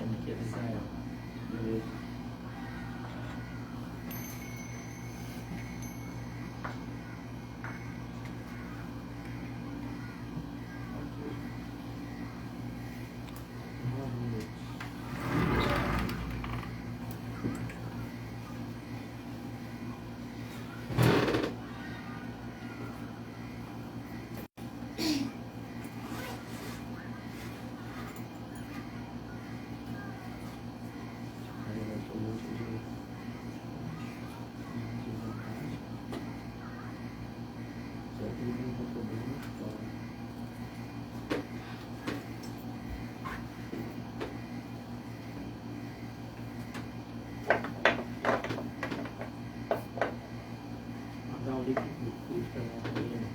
cena aqui é de Israel. Beleza. Mandar um link do curso para minha menina.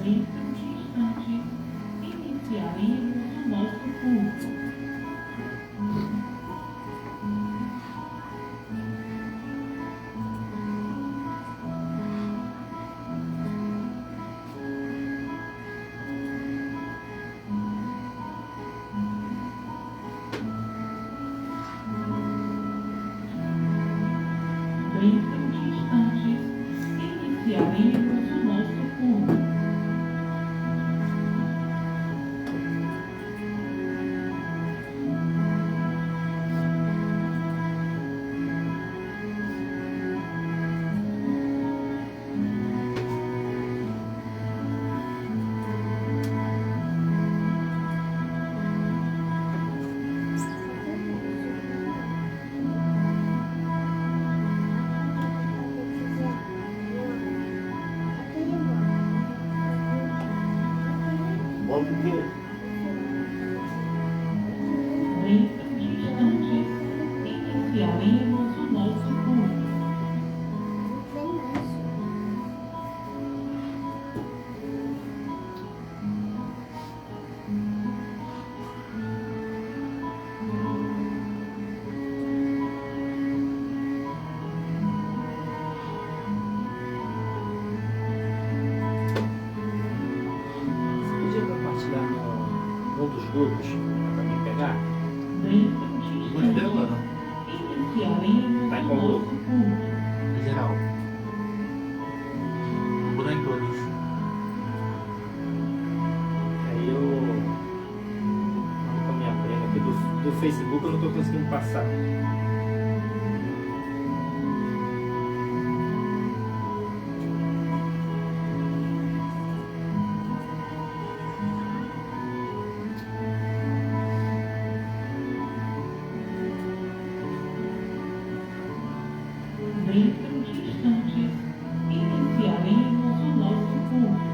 Dentro de instantes, iniciaremos o nosso culto. Dentro de instantes, iniciaremos o nosso culto. Bom, porque Dentro de instantes, iniciaremos o nosso culto. você podia compartilhar num dos grupos para mim pegar? Dentro de Gostei, instantes, iniciaremos Tá em o qual nosso grupo? culto. em geral. Vou botar em todos. Aí eu mando pra minha prima aqui do Facebook, eu não tô conseguindo passar. Dentro de instantes, iniciaremos o nosso culto.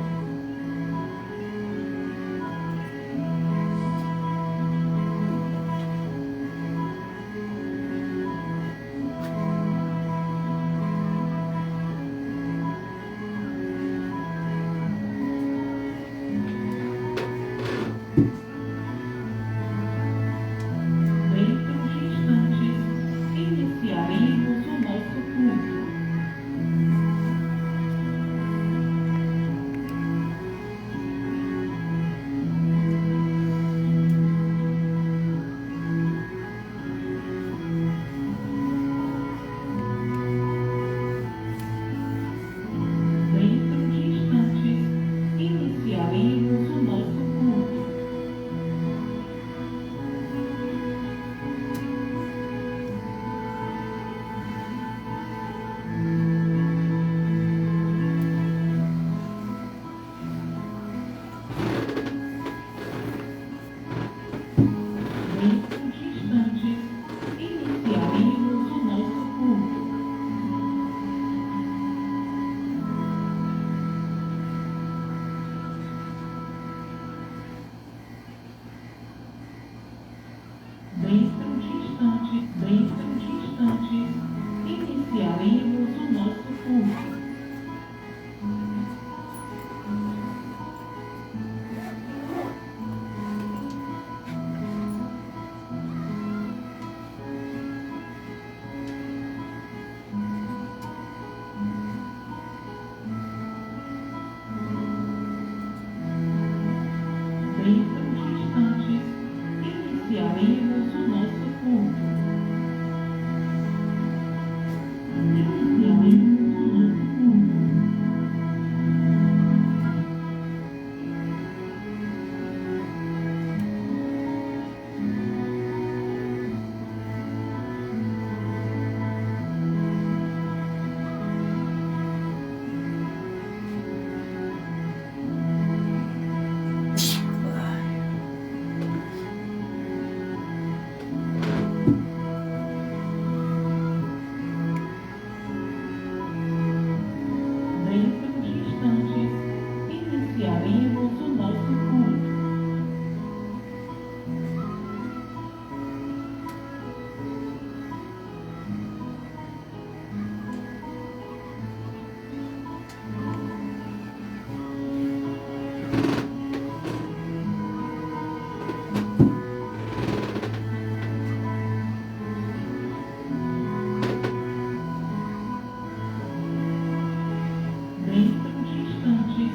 Dentro de instantes,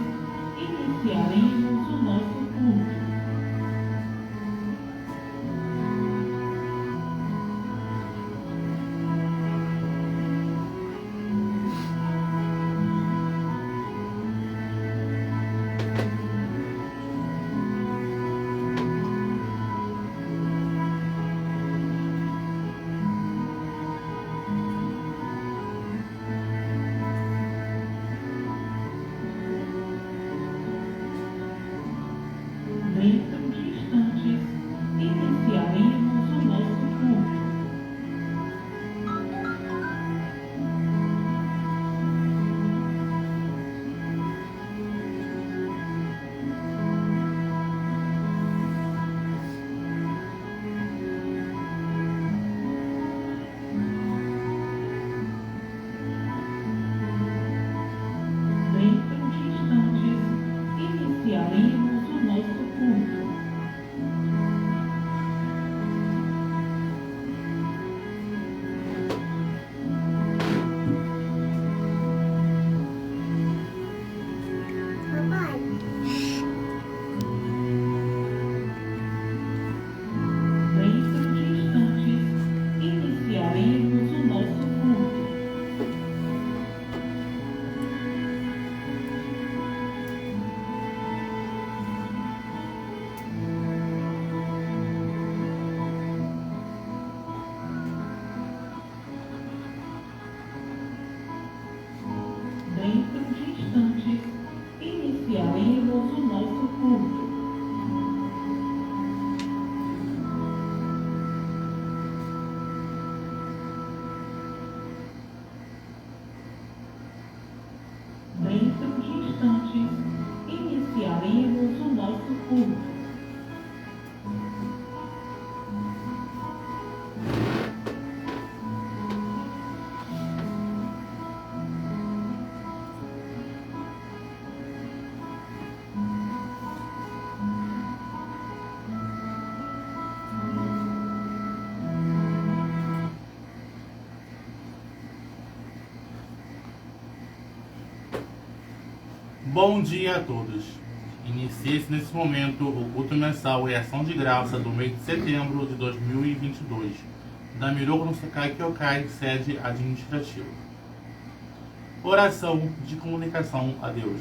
iniciaremos o nosso culto. Dentro de instantes, iniciaremos o nosso culto. Dentro de instantes, iniciaremos o nosso culto. Dentro de instantes, iniciaremos o nosso culto. Dentro de instantes, iniciaremos o nosso culto. Dentro de instantes, iniciaremos o nosso culto. Bom dia a todos. Inicia-se nesse momento o culto mensal e ação de graça do mês de setembro de 2022, da Miroku no Sekai Kyokai, sede administrativa. Oração de comunicação a Deus.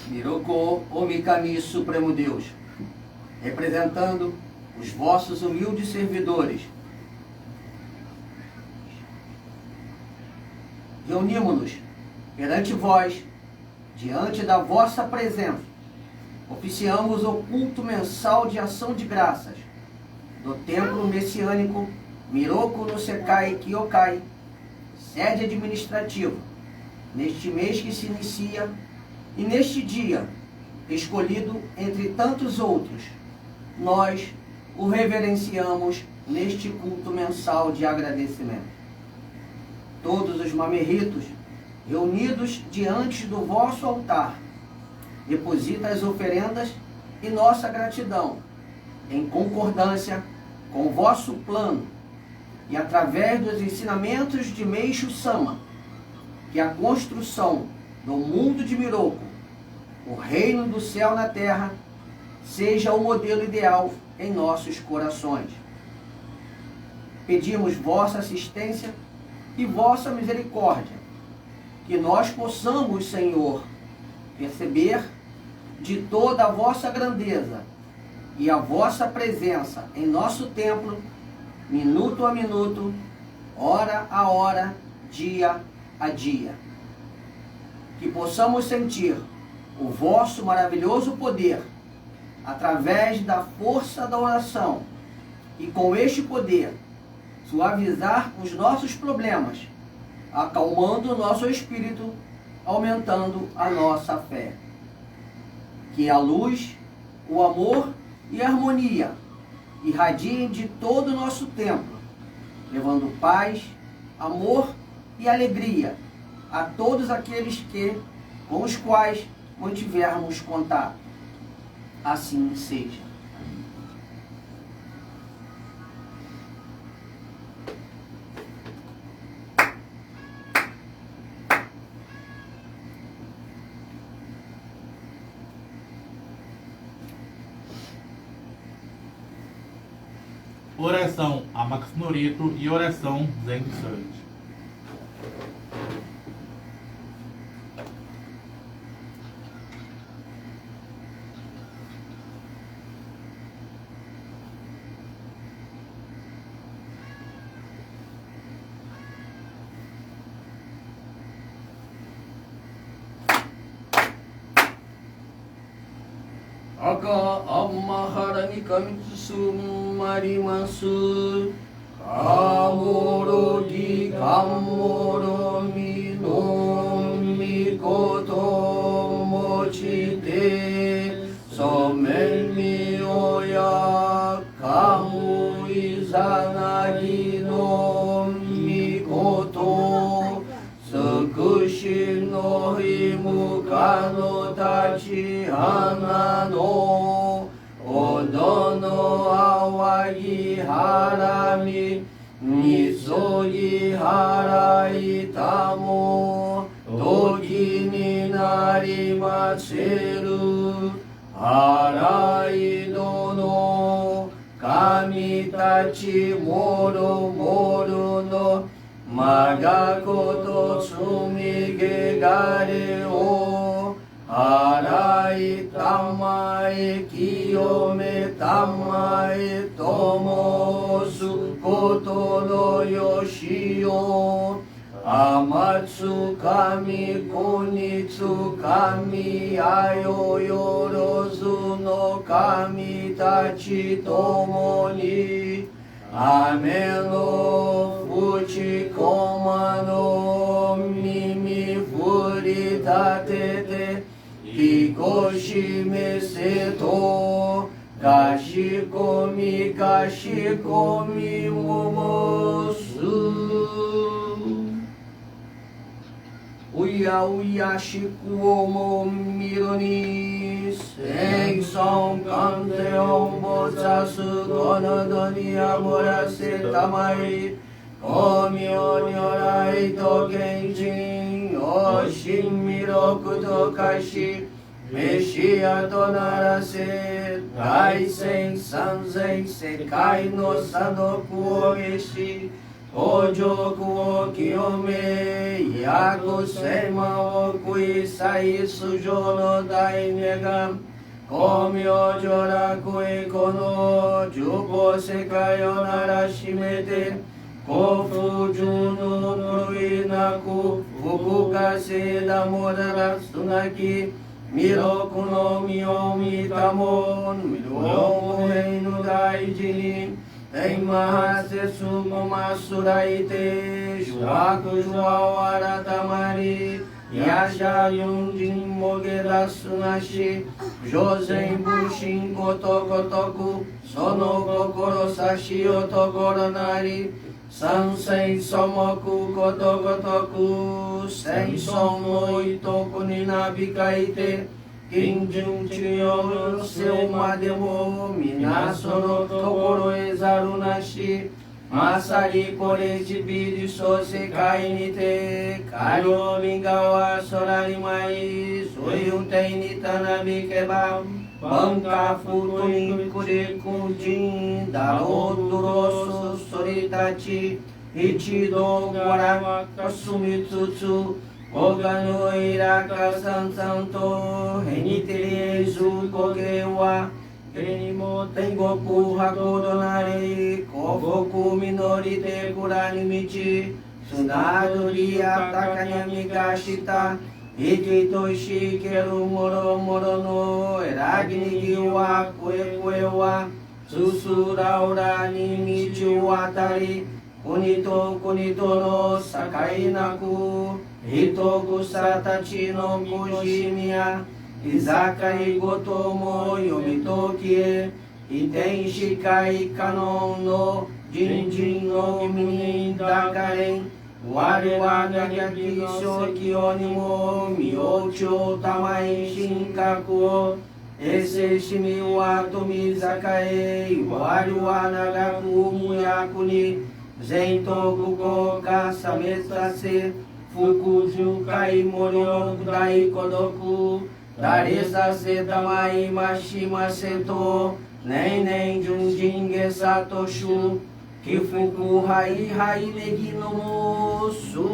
Miroku Omikami Supremo Deus, representando os vossos humildes servidores, reunimos-nos perante vós, diante da vossa presença, oficiamos o culto mensal de ação de graças do templo messiânico Miroku no Sekai Kyokai, sede administrativa, neste mês que se inicia e neste dia, escolhido entre tantos outros, nós o reverenciamos neste culto mensal de agradecimento. Todos os mamerritos reunidos diante do vosso altar, deposita as oferendas e nossa gratidão, em concordância com o vosso plano e através dos ensinamentos de Meishu Sama, que a construção do mundo de Miroku, o reino do céu na terra, seja o modelo ideal em nossos corações. Pedimos vossa assistência e vossa misericórdia, que nós possamos, Senhor, perceber de toda a vossa grandeza e a vossa presença em nosso templo, minuto a minuto, hora a hora, dia a dia. Que possamos sentir o vosso maravilhoso poder através da força da oração, e com este poder suavizar os nossos problemas, acalmando o nosso espírito, aumentando a nossa fé. Que a luz, o amor e a harmonia irradiem de todo o nosso templo, levando paz, amor e alegria a todos aqueles com os quais mantivermos contato. Assim seja. Oração a Max Norito e oração Zen Sud. Aka ammaharani kamitsu marimasu. Kamorogi kamoromi no mikoto mochite. Somenmi oya kamu izanagi no mikoto. Tsukushi no himuka no tachihana no odo no awagi harami nisogi harai tamo dogi ni narimaseru harai dono kami tachi moro moro no Magakoto sumigegare o harai tamae kiyome tamae tomosu koto no yoshio amatsu kami kunitsu kami ayo yorozu no kami tachi tomoni Ameno fuchi komano mimi furitatete Hikoshi meseto kashikomi momosu Uya uya shikuomo mironi Sengson kanteon botsasu konodoni amorase tamai Komyo nyorai to kenjin Oshin miroku to kashi Meshiya to narase Daisen sanzen sekai no sanoku o meshi Ojoku o kiyome Yaku sema o kuisai sujo no daimegam Komyo joraku kono Jupo sekai o narashimete Kofu junu muruinaku Fukukase damodara sunaki Miroku no miyomi tamon Miromu heinu daijini Teimahase sumomasudaite Juraku juau aratamari Yasha yunjin mogeda sunashi Josen bushin kotokotoku Sono kokoro sashi otokoro nari Sansen somoku kotokotoku Senson no itoku ni nabikaite Kinjun chiyo seu mademo Minaso no tokoro ezaru nashi Masari kore jibiri sose kainite Kario mingawa sorari mai Soyun teini tanabi kebam Banka futuin kure kunjin Daro durosu soritachi Ichido gwara kasumitutsu Koga no iraka sansanto Heniteri ezu koge wa Kenimo tengoku hakodo nare Kofoku minori te kurani michi Tsunadori atakanya migashita Ikito shikeru moro moro no Eragini giwa kue kue wa Susura ora ni michi watari kunito kunito no sakai naku, hitoku satachi no kojimiya, izaka igoto mo yomitokie, iten shikai kanon no jinjin no minin dakaren, wari wa gagaki shoki onimo miyocho tamai shinkaku, ese shimi wa tomi zakae, wari wa nagaku muyaku ni, Zentoku koka sametase, fukuju kai mono dai kodoku, daresa se tamai mashima seto, nen junjinge satoshu, kifuku hai hai negi no mosu.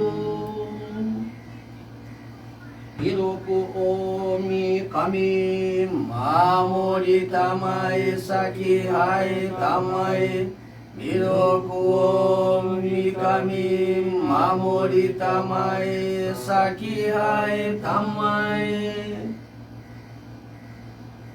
Hiroku omi kami, mamori tamae saki hai tamae, Miroku omi kami, mamori tamae, saki hai tamae.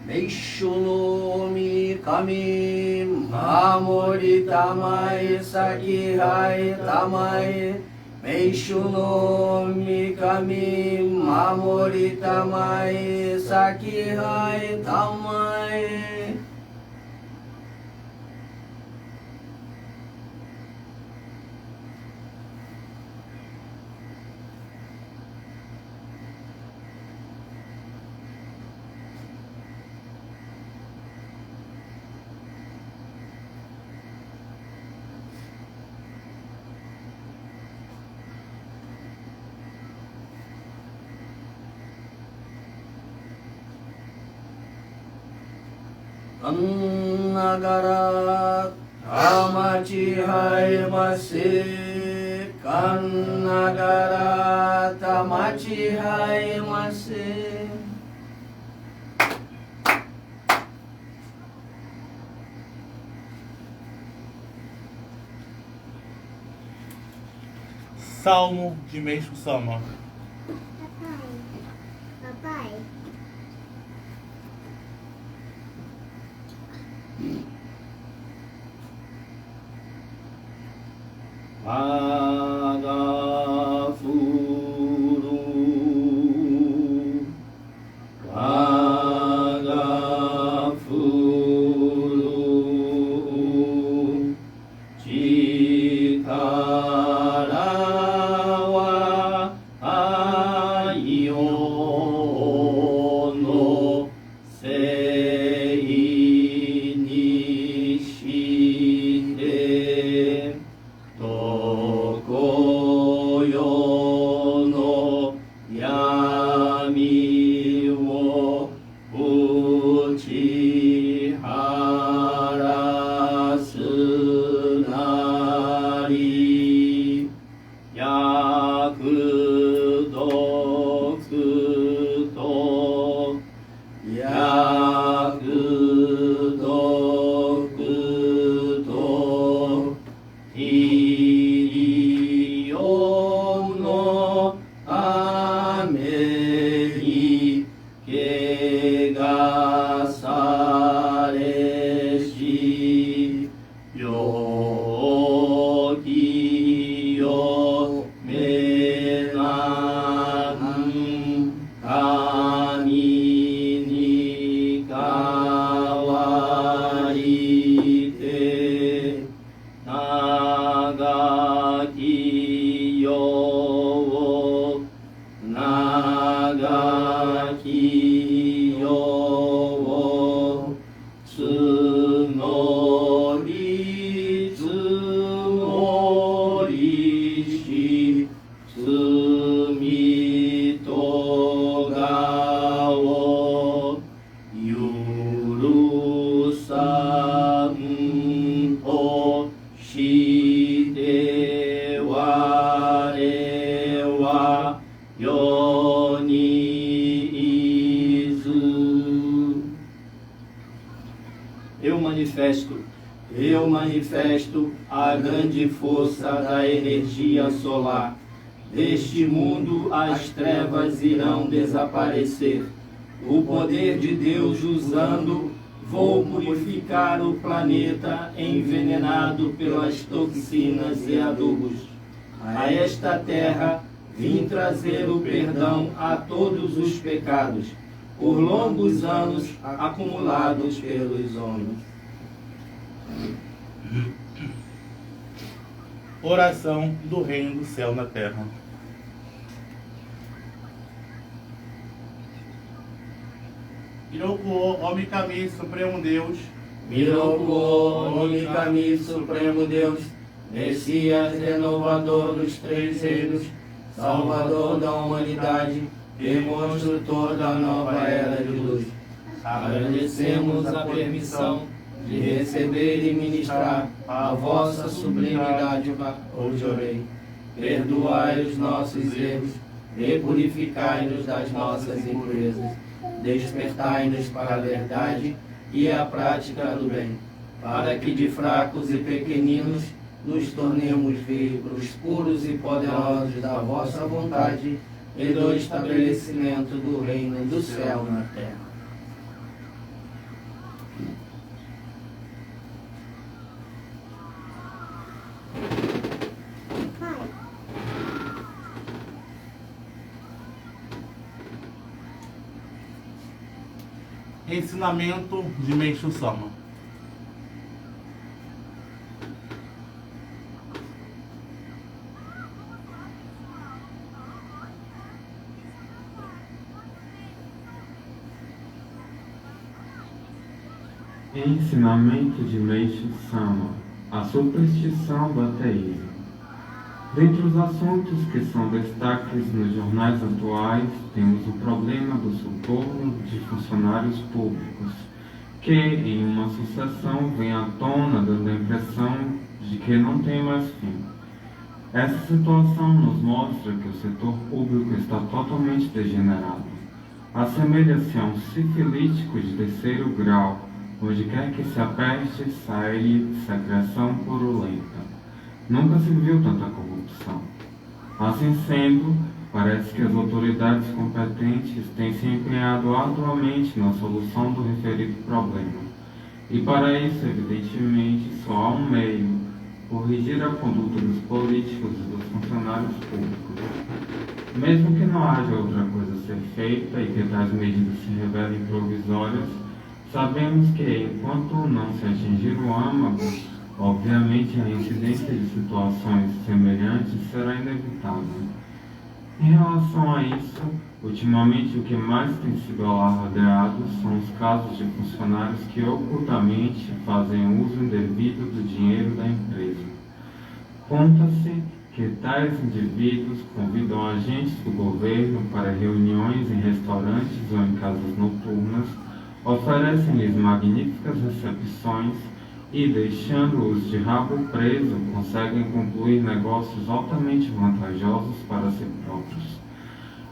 Meishu no omi kami, mamori tamae, saki hai tamae. Meishu no omi kami, mamori tamae, saki hai tamae. Kannagara tamachi haimase, Kannagara tamachi haimase. Salmo de Meishu Sama. Papai. Agafuru, agafuru, chikara aio no sei ni shite, Tokoyo no yami wo uchiharasu nari, yakudoku to, yakudoku to, Iriyo no ame ni kegasa shi, yoki yo menan kami ni kawarite, Nagaki yo, Nagaki yo, tsumori tsumori shi, tsumi to ga wo, yurusan to shite ware wa yoni izu. Eu manifesto a grande força da energia solar. Deste mundo as trevas irão desaparecer. O poder de Deus usando Vou purificar o planeta envenenado pelas toxinas e adubos. A esta terra vim trazer o perdão a todos os pecados, por longos anos acumulados pelos homens. Oração do Reino do Céu na Terra. Irokuo, Omikami, Supremo Deus. Mirokuo, Omikami, Supremo Deus, Messias renovador dos três reinos, Salvador da humanidade e construtor da nova era de luz. Agradecemos a permissão de receber e ministrar a vossa sublime dádiva, hoje orei. Perdoai os nossos erros e purificai-nos das nossas impurezas. Despertai-nos para a verdade e a prática do bem, para que de fracos e pequeninos nos tornemos veículos puros e poderosos da vossa vontade e do estabelecimento do reino do céu na terra. Ensinamento de Meishu Sama. Ensinamento de Meishu Sama, a superstição do ateísmo. Dentre os assuntos que são destaques nos jornais atuais, temos o problema do suborno de funcionários públicos, que em uma sucessão vem à tona dando a impressão de que não tem mais fim. Essa situação nos mostra que o setor público está totalmente degenerado. Assemelha-se a um sifilítico de terceiro grau, onde quer que se aperte, sai secreção purulenta. Nunca se viu tanta corrupção. Assim sendo, parece que as autoridades competentes têm se empenhado arduamente na solução do referido problema. E para isso, evidentemente, só há um meio: corrigir a conduta dos políticos e dos funcionários públicos. Mesmo que não haja outra coisa a ser feita e que tais medidas se revelem provisórias, sabemos que, enquanto não se atingir o âmago, obviamente a incidência de situações semelhantes será inevitável. Em relação a isso, ultimamente o que mais tem sido alardeado são os casos de funcionários que ocultamente fazem uso indevido do dinheiro da empresa. Conta-se que tais indivíduos convidam agentes do governo para reuniões em restaurantes ou em casas noturnas, oferecem-lhes magníficas recepções e, deixando-os de rabo preso, conseguem concluir negócios altamente vantajosos para si próprios.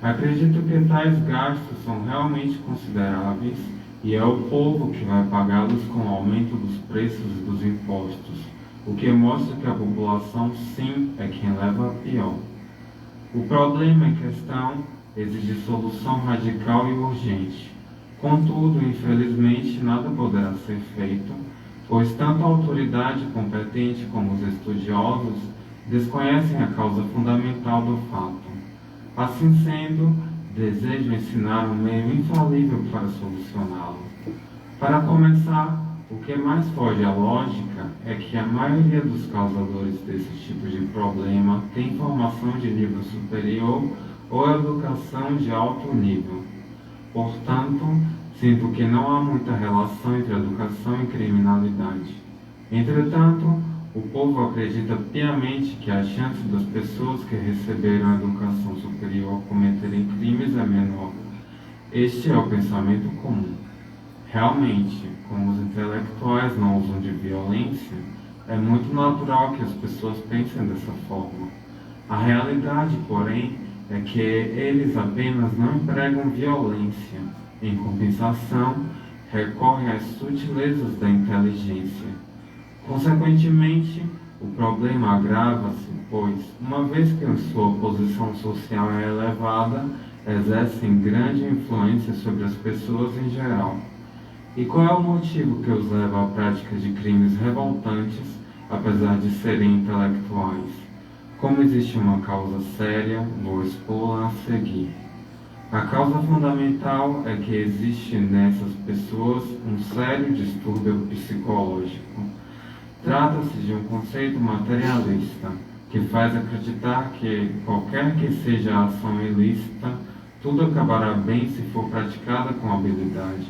Acredito que tais gastos são realmente consideráveis e é o povo que vai pagá-los com o aumento dos preços e dos impostos, o que mostra que a população, sim, é quem leva a pior. O problema em questão exige solução radical e urgente. Contudo, infelizmente, nada poderá ser feito, pois tanto a autoridade competente como os estudiosos desconhecem a causa fundamental do fato. Assim sendo, desejo ensinar um meio infalível para solucioná-lo. Para começar, o que mais foge à lógica é que a maioria dos causadores desse tipo de problema tem formação de nível superior ou educação de alto nível. Portanto, sinto que não há muita relação entre educação e criminalidade. Entretanto, o povo acredita piamente que a chance das pessoas que receberam a educação superior cometerem crimes é menor. Este é o pensamento comum. Realmente, como os intelectuais não usam de violência, é muito natural que as pessoas pensem dessa forma. A realidade, porém, é que eles apenas não empregam violência. Em compensação, recorrem às sutilezas da inteligência. Consequentemente, o problema agrava-se, pois, uma vez que sua posição social é elevada, exercem grande influência sobre as pessoas em geral. E qual é o motivo que os leva à prática de crimes revoltantes, apesar de serem intelectuais? Como existe uma causa séria, vou expô-la a seguir. A causa fundamental é que existe nessas pessoas um sério distúrbio psicológico. Trata-se de um conceito materialista, que faz acreditar que, qualquer que seja a ação ilícita, tudo acabará bem se for praticada com habilidade,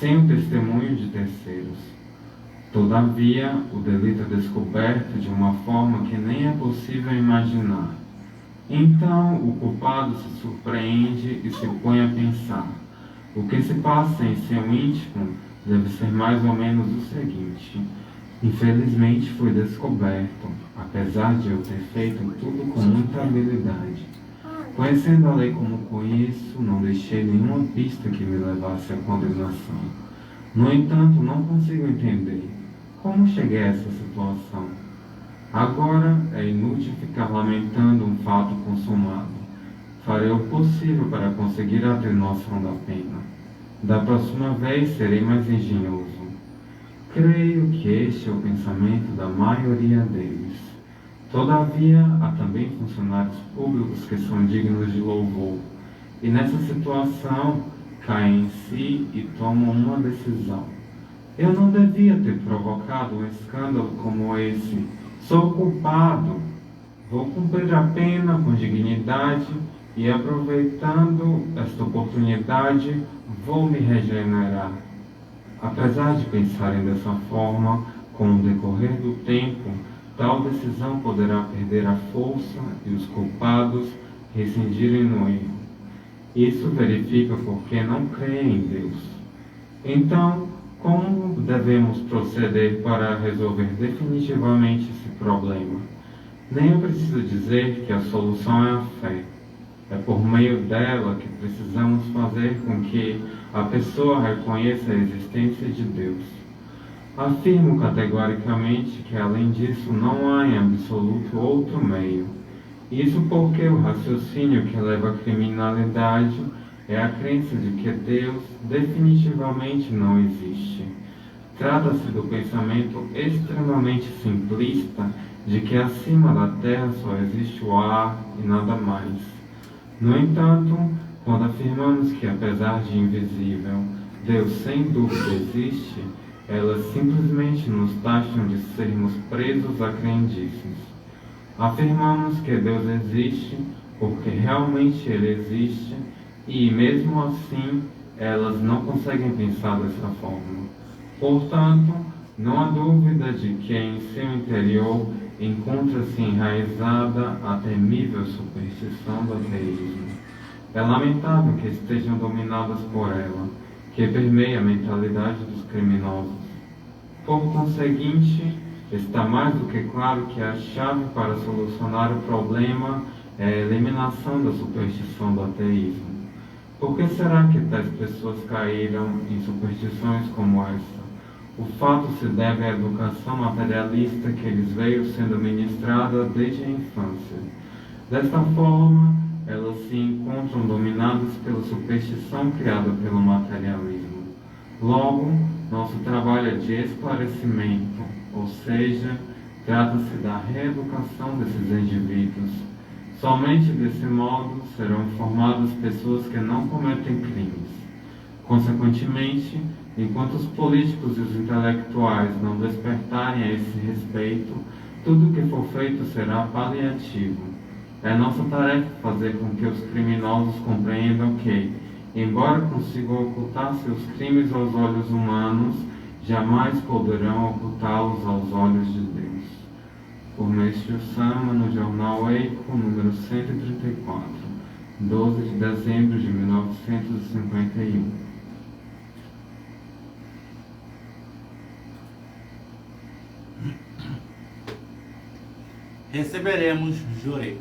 sem o testemunho de terceiros. Todavia, o delito é descoberto de uma forma que nem é possível imaginar. Então, o culpado se surpreende e se põe a pensar. O que se passa em seu íntimo deve ser mais ou menos o seguinte: infelizmente foi descoberto, apesar de eu ter feito tudo com muita habilidade. Conhecendo a lei como conheço, não deixei nenhuma pista que me levasse à condenação. No entanto, não consigo entender como cheguei a essa situação. Agora é inútil ficar lamentando um fato consumado. Farei o possível para conseguir a atenuação da pena. Da próxima vez serei mais engenhoso. Creio que este é o pensamento da maioria deles. Todavia, há também funcionários públicos que são dignos de louvor, e nessa situação caem em si e tomam uma decisão. Eu não devia ter provocado um escândalo como esse. Sou culpado. Vou cumprir a pena com dignidade e, aproveitando esta oportunidade, vou me regenerar. Apesar de pensarem dessa forma, com o decorrer do tempo, tal decisão poderá perder a força e os culpados rescindirem no erro. Isso verifica porque não creem em Deus. Então, como devemos proceder para resolver definitivamente esse problema? Nem eu preciso dizer que a solução é a fé. É por meio dela que precisamos fazer com que a pessoa reconheça a existência de Deus. Afirmo categoricamente que, além disso, não há em absoluto outro meio. Isso porque o raciocínio que leva à criminalidade é a crença de que Deus definitivamente não existe. Trata-se do pensamento extremamente simplista de que acima da terra só existe o ar e nada mais. No entanto, quando afirmamos que, apesar de invisível, Deus sem dúvida existe, elas simplesmente nos taxam de sermos presos a crendices. Afirmamos que Deus existe porque realmente Ele existe e, mesmo assim, elas não conseguem pensar dessa forma. Portanto, não há dúvida de que em seu interior encontra-se enraizada a temível superstição do ateísmo. É lamentável que estejam dominadas por ela, que permeia a mentalidade dos criminosos. Por conseguinte, está mais do que claro que a chave para solucionar o problema é a eliminação da superstição do ateísmo. Por que será que tais pessoas caíram em superstições como essa? O fato se deve à educação materialista que lhes veio sendo ministrada desde a infância. Desta forma, elas se encontram dominadas pela superstição criada pelo materialismo. Logo, nosso trabalho é de esclarecimento, ou seja, trata-se da reeducação desses indivíduos. Somente desse modo serão formadas pessoas que não cometem crimes. Consequentemente, enquanto os políticos e os intelectuais não despertarem a esse respeito, tudo que for feito será paliativo. É nossa tarefa fazer com que os criminosos compreendam que, embora consigam ocultar seus crimes aos olhos humanos, jamais poderão ocultá-los aos olhos de Deus. Por Meixo Sama, no jornal Eico, número 134, 12 de dezembro de 1951. Receberemos Joé.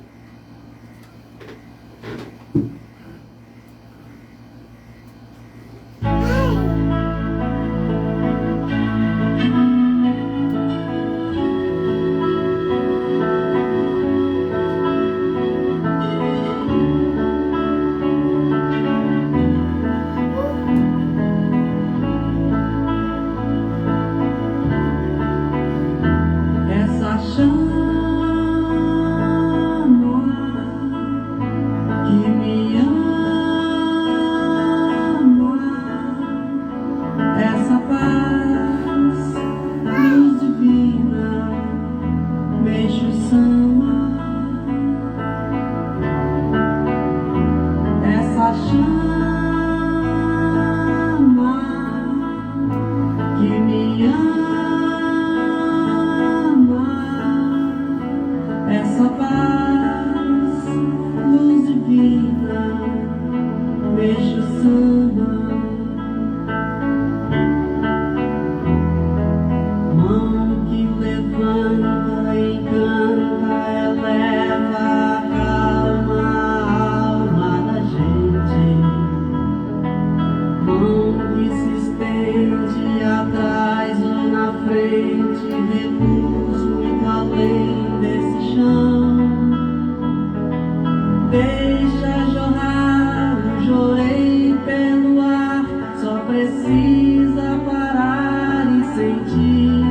Deixa jorrar o jorei pelo ar, só precisa parar e sentir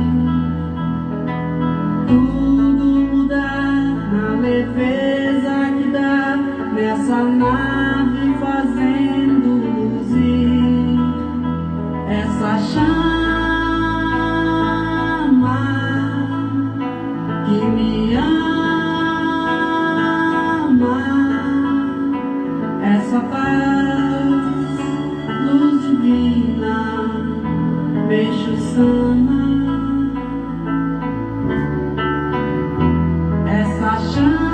tudo mudar na leveza que dá nessa nave fazendo luzir essa chama que me ama, essa paz, luz divina, Meixo Sama, essa chama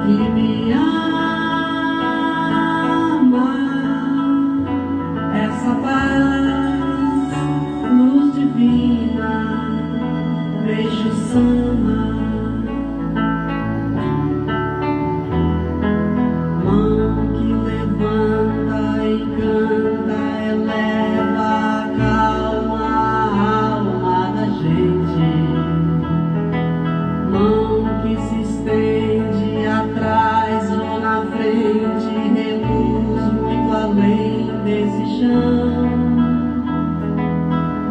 que me ama, essa paz, luz divina, Meixo Sama. Mão que levanta e canta, eleva a calma, a alma da gente. Mão que se estende atrás ou na frente, reluz muito além desse chão.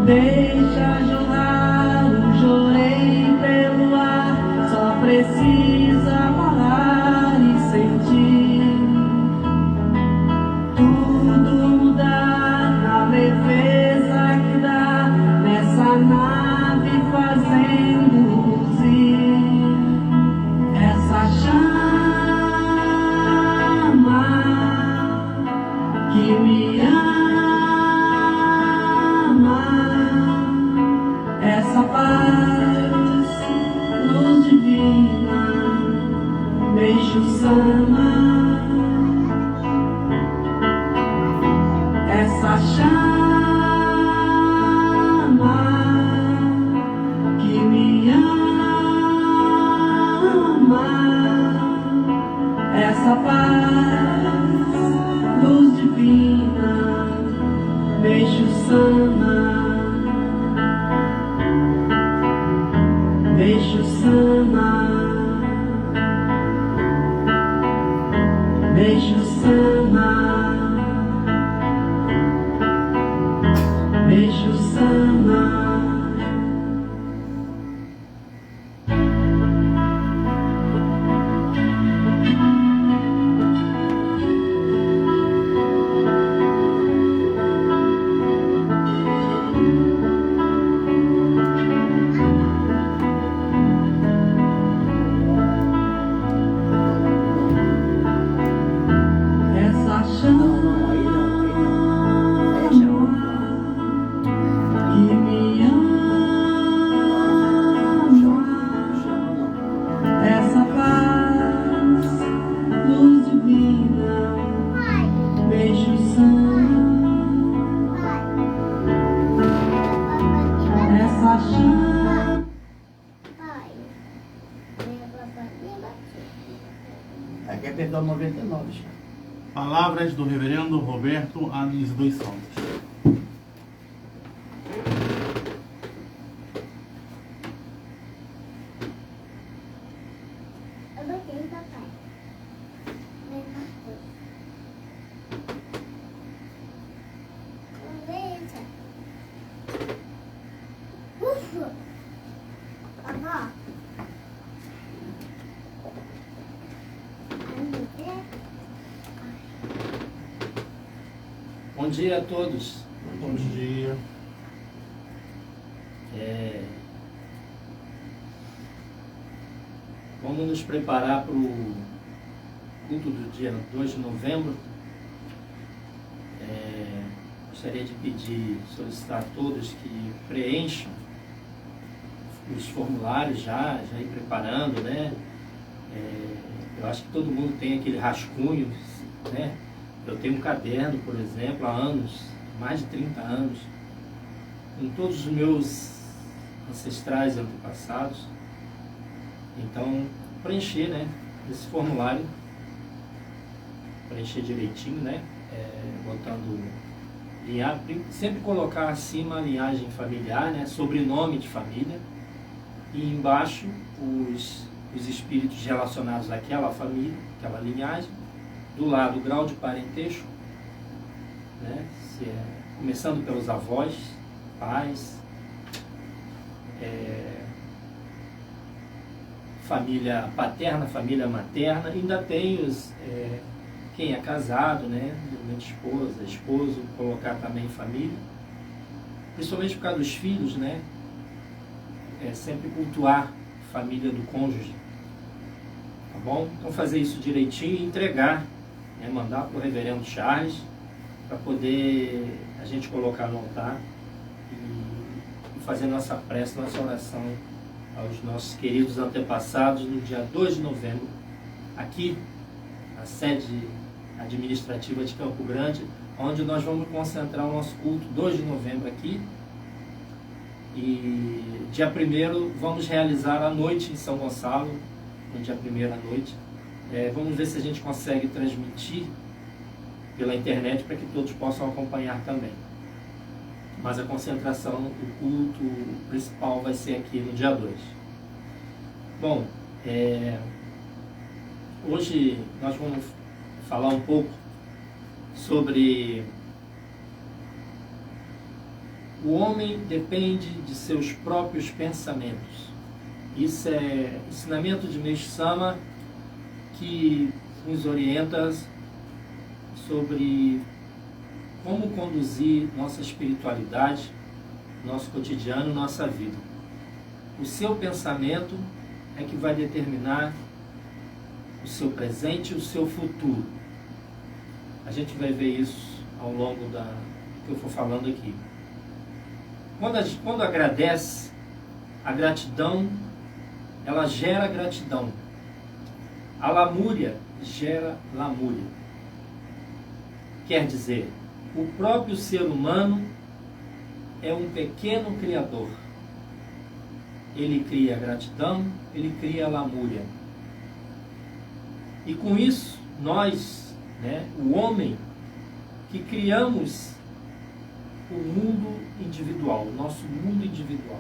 Deixa jorrar o jorei pelo ar, só precisa parar e sentir tudo mudar na leveza que dá nessa nave fazendo luzir essa chama que me ama, essa paz, luz divina, Meixo Sama, essa chama que me ama, essa paz, luz divina, Meixo Sama, Meixo Sama, Meixo Sama, Meixo Sama. Essa chama Fecha. que me ama, essa paz, luz divina, Meixo Sama, essa chama. Aqui é perdão 99, já. Palavras do Reverendo Roberto Anísio dos Santos. Eu botei, papai. Veja. Ufa. Avó. Bom dia a todos. Bom dia. Vamos nos preparar para o culto do dia 2 de novembro. Gostaria de pedir, solicitar a todos que preencham os formulários já ir preparando, né? Eu acho que todo mundo tem aquele rascunho, né? Eu tenho um caderno, por exemplo, há anos, mais de 30 anos, com todos os meus ancestrais e antepassados. Então, preencher, né, esse formulário, preencher direitinho, né, botando linhagem, sempre colocar acima a linhagem familiar, né, sobrenome de família, e embaixo os espíritos relacionados àquela família, àquela linhagem, do lado o grau de parentesco, né? Começando pelos avós, pais, família paterna, família materna, ainda tem quem é casado, né? Esposa, esposo, colocar também família, principalmente por causa dos filhos, né? Sempre cultuar a família do cônjuge, tá bom? Então fazer isso direitinho e entregar, né? Mandar para o reverendo Charles, para poder a gente colocar no altar e fazer nossa prece, nossa oração aos nossos queridos antepassados no dia 2 de novembro, aqui na sede administrativa de Campo Grande, onde nós vamos concentrar o nosso culto 2 de novembro aqui. E dia 1º vamos realizar a noite em São Gonçalo, no dia 1º à noite. Vamos ver se a gente consegue transmitir pela internet para que todos possam acompanhar também. Mas a concentração, o culto principal vai ser aqui no dia 2. Bom, hoje nós vamos falar um pouco sobre o homem depende de seus próprios pensamentos. Isso é ensinamento de Meixo Sama, que nos orienta sobre como conduzir nossa espiritualidade, nosso cotidiano, nossa vida. O seu pensamento é que vai determinar o seu presente e o seu futuro. A gente vai ver isso ao longo do que eu for falando aqui. Quando agradece, a gratidão, ela gera gratidão. A lamúria gera lamúria. Quer dizer, o próprio ser humano é um pequeno criador. Ele cria gratidão, ele cria lamúria. E com isso, nós, né, o homem, que criamos o mundo individual, o nosso mundo individual.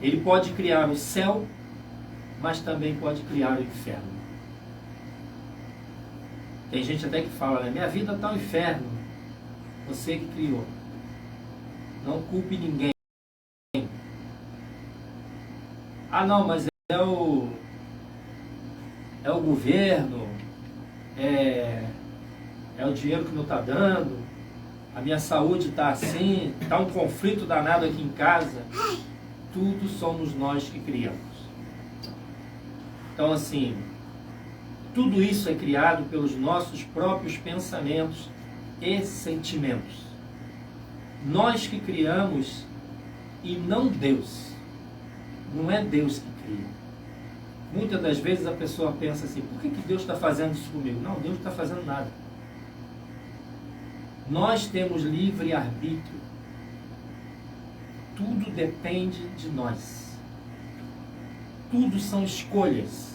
Ele pode criar o céu, mas também pode criar o inferno. Tem gente até que fala, né, minha vida está um inferno. Você que criou. Não culpe ninguém. Ah não, mas é o governo, é o dinheiro que não está dando, a minha saúde está assim, está um conflito danado aqui em casa. Tudo somos nós que criamos. Então assim, tudo isso é criado pelos nossos próprios pensamentos e sentimentos. Nós que criamos e não Deus. Não é Deus que cria. Muitas das vezes a pessoa pensa assim, por que Deus está fazendo isso comigo? Não, Deus não está fazendo nada. Nós temos livre arbítrio. Tudo depende de nós. Tudo são escolhas.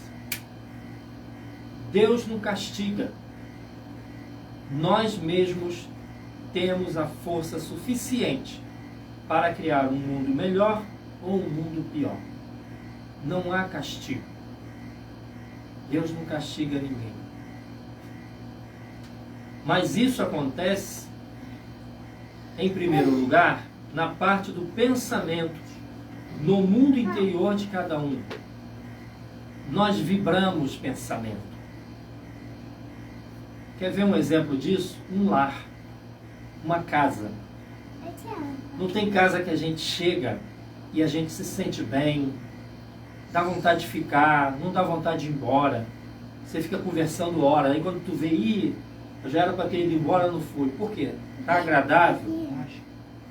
Deus não castiga. Nós mesmos temos a força suficiente para criar um mundo melhor ou um mundo pior. Não há castigo. Deus não castiga ninguém. Mas isso acontece, em primeiro lugar, na parte do pensamento, no mundo interior de cada um. Nós vibramos pensamento. Quer ver um exemplo disso? Um lar, uma casa. Não tem casa que a gente chega e a gente se sente bem, dá vontade de ficar, não dá vontade de ir embora. Você fica conversando hora, aí quando tu vê, eu já era para ter ido embora, não fui. Por quê? Está agradável?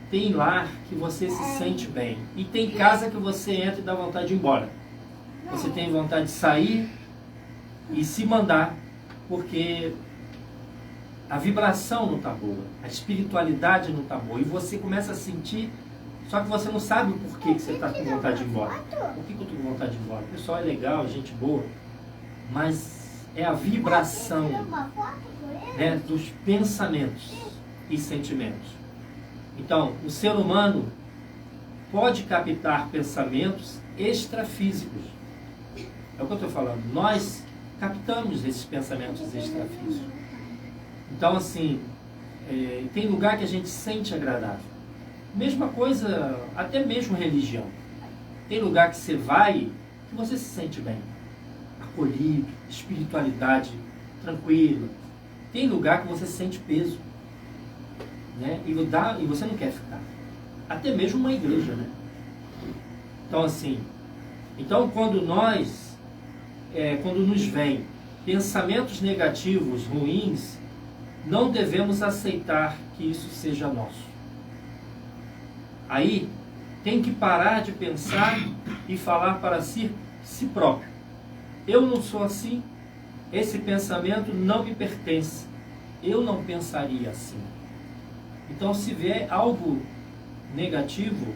Tem lar que você se sente bem. E tem casa que você entra e dá vontade de ir embora. Você tem vontade de sair e se mandar, porque a vibração não está boa, a espiritualidade não está boa. E você começa a sentir, só que você não sabe o porquê que você está com vontade de ir embora. Por que eu estou com vontade de ir embora? O pessoal é legal, gente boa, mas é a vibração, né, dos pensamentos e sentimentos. Então, o ser humano pode captar pensamentos extrafísicos. É o que eu estou falando. Nós captamos esses pensamentos extrafísicos. Então, assim, tem lugar que a gente sente agradável. Mesma coisa, até mesmo religião. Tem lugar que você vai que você se sente bem, acolhido, espiritualidade tranquila. Tem lugar que você sente peso, né? E você não quer ficar. Até mesmo uma igreja, né? Então, assim, quando nos vem pensamentos negativos, ruins, não devemos aceitar que isso seja nosso. Aí, tem que parar de pensar e falar para si próprio. Eu não sou assim, esse pensamento não me pertence, eu não pensaria assim. Então, se vier algo negativo,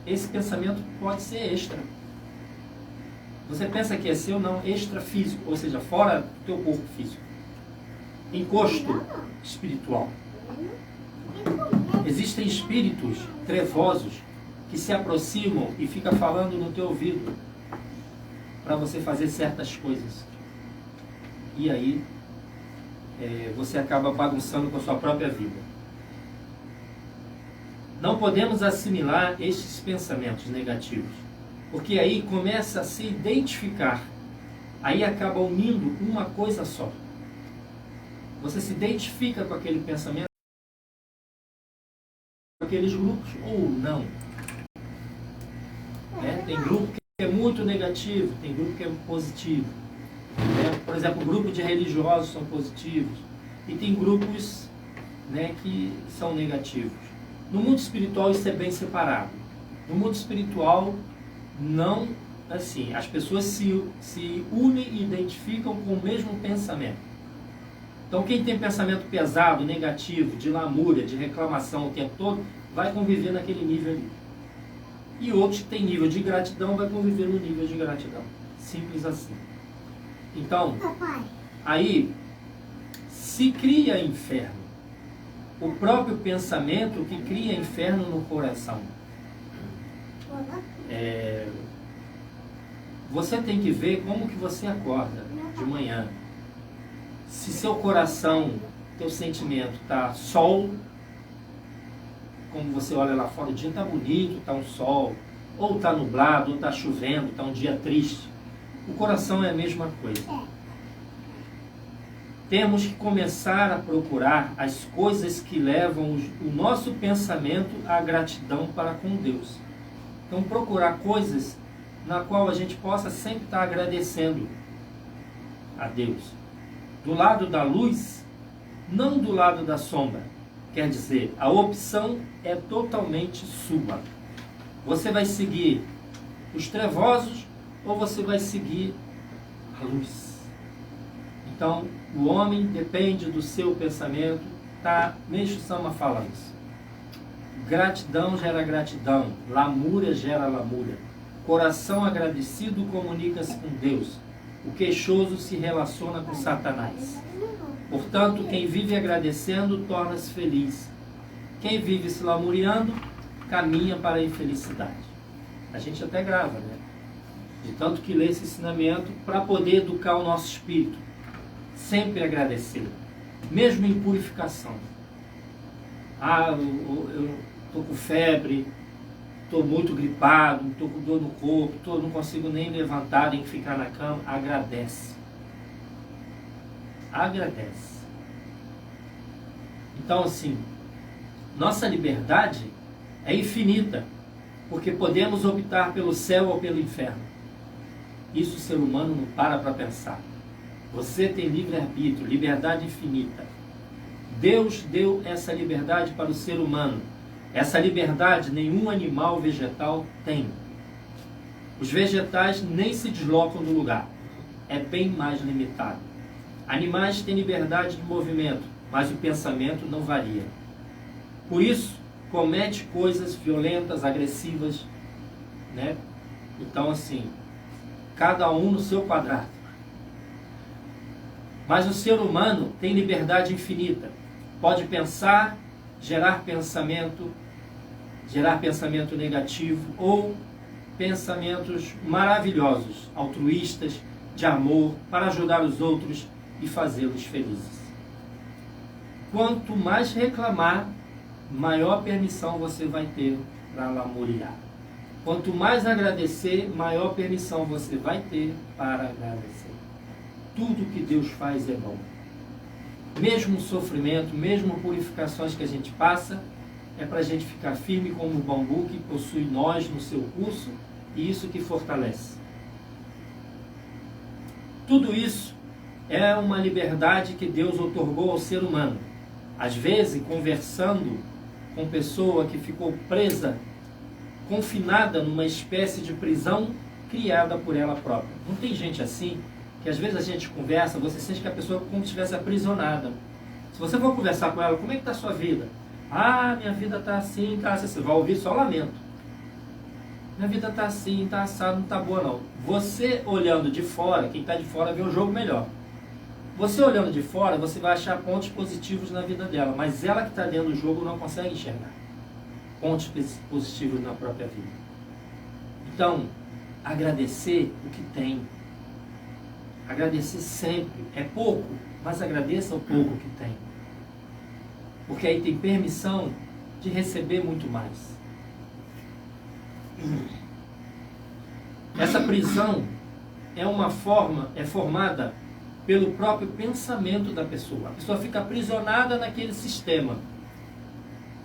esse pensamento pode ser extra. Você pensa que é seu, não, extrafísico, ou seja, fora do teu corpo físico. Encosto espiritual. Existem espíritos trevosos que se aproximam e ficam falando no teu ouvido para você fazer certas coisas. E aí você acaba bagunçando com a sua própria vida. Não podemos assimilar estes pensamentos negativos, porque aí começa a se identificar. Aí acaba unindo uma coisa só. Você se identifica com aquele pensamento, com aqueles grupos, ou não. Tem grupo que é muito negativo, tem grupo que é positivo. Por exemplo, o grupo de religiosos são positivos, e tem grupos, que são negativos. No mundo espiritual isso é bem separado. No mundo espiritual, não, assim, as pessoas se unem e identificam com o mesmo pensamento. Então, quem tem pensamento pesado, negativo, de lamúria, de reclamação o tempo todo, vai conviver naquele nível ali. E outros que têm nível de gratidão, vai conviver no nível de gratidão. Simples assim. Então, aí, se cria inferno. O próprio pensamento que cria inferno no coração. Você tem que ver como que você acorda de manhã. Se seu coração, teu sentimento está sol, como você olha lá fora, o dia está bonito, está um sol, ou está nublado, ou está chovendo, está um dia triste. O coração é a mesma coisa. Temos que começar a procurar as coisas que levam o nosso pensamento à gratidão para com Deus. Então, procurar coisas na qual a gente possa sempre estar agradecendo a Deus. Do lado da luz, não do lado da sombra. Quer dizer, a opção é totalmente sua. Você vai seguir os trevosos ou você vai seguir a luz? Então, o homem depende do seu pensamento, tá? Meixo Sama falando. Gratidão gera gratidão, lamúria gera lamúria. Coração agradecido comunica-se com Deus. O queixoso se relaciona com Satanás. Portanto, quem vive agradecendo torna-se feliz. Quem vive se lamuriando caminha para a infelicidade. A gente até grava, né? De tanto que lê esse ensinamento para poder educar o nosso espírito. Sempre agradecer, mesmo em purificação. Eu estou com febre, estou muito gripado, estou com dor no corpo, não consigo nem levantar, nem ficar na cama. Agradece. Agradece. Então, assim, nossa liberdade é infinita, porque podemos optar pelo céu ou pelo inferno. Isso o ser humano não para pensar. Você tem livre-arbítrio, liberdade infinita. Deus deu essa liberdade para o ser humano. Essa liberdade nenhum animal vegetal tem. Os vegetais nem se deslocam do lugar. É bem mais limitado. Animais têm liberdade de movimento, mas o pensamento não varia. Por isso, comete coisas violentas, agressivas, né? Então, assim, cada um no seu quadrado. Mas o ser humano tem liberdade infinita. Pode pensar, gerar pensamento, gerar pensamento negativo ou pensamentos maravilhosos, altruístas, de amor, para ajudar os outros e fazê-los felizes. Quanto mais reclamar, maior permissão você vai ter para lamuriar. Quanto mais agradecer, maior permissão você vai ter para agradecer. Tudo que Deus faz é bom. Mesmo o sofrimento, mesmo purificações que a gente passa, é para a gente ficar firme como o bambu que possui nós no seu curso, e isso que fortalece. Tudo isso é uma liberdade que Deus outorgou ao ser humano. Às vezes, conversando com pessoa que ficou presa, confinada numa espécie de prisão criada por ela própria. Não tem gente assim, que às vezes a gente conversa, você sente que a pessoa como se estivesse aprisionada. Se você for conversar com ela, como é que está a sua vida? Ah, minha vida está assim, está assim. Você vai ouvir só lamento. Minha vida está assim, está assado, não está boa não. Você olhando de fora, quem está de fora vê o jogo melhor. Você olhando de fora, você vai achar pontos positivos na vida dela, mas ela que está dentro do jogo não consegue enxergar pontos positivos na própria vida. Então, agradecer o que tem. Agradecer sempre. É pouco, mas agradeça o pouco que tem. Porque aí tem permissão de receber muito mais. Essa prisão é formada pelo próprio pensamento da pessoa. A pessoa fica aprisionada naquele sistema.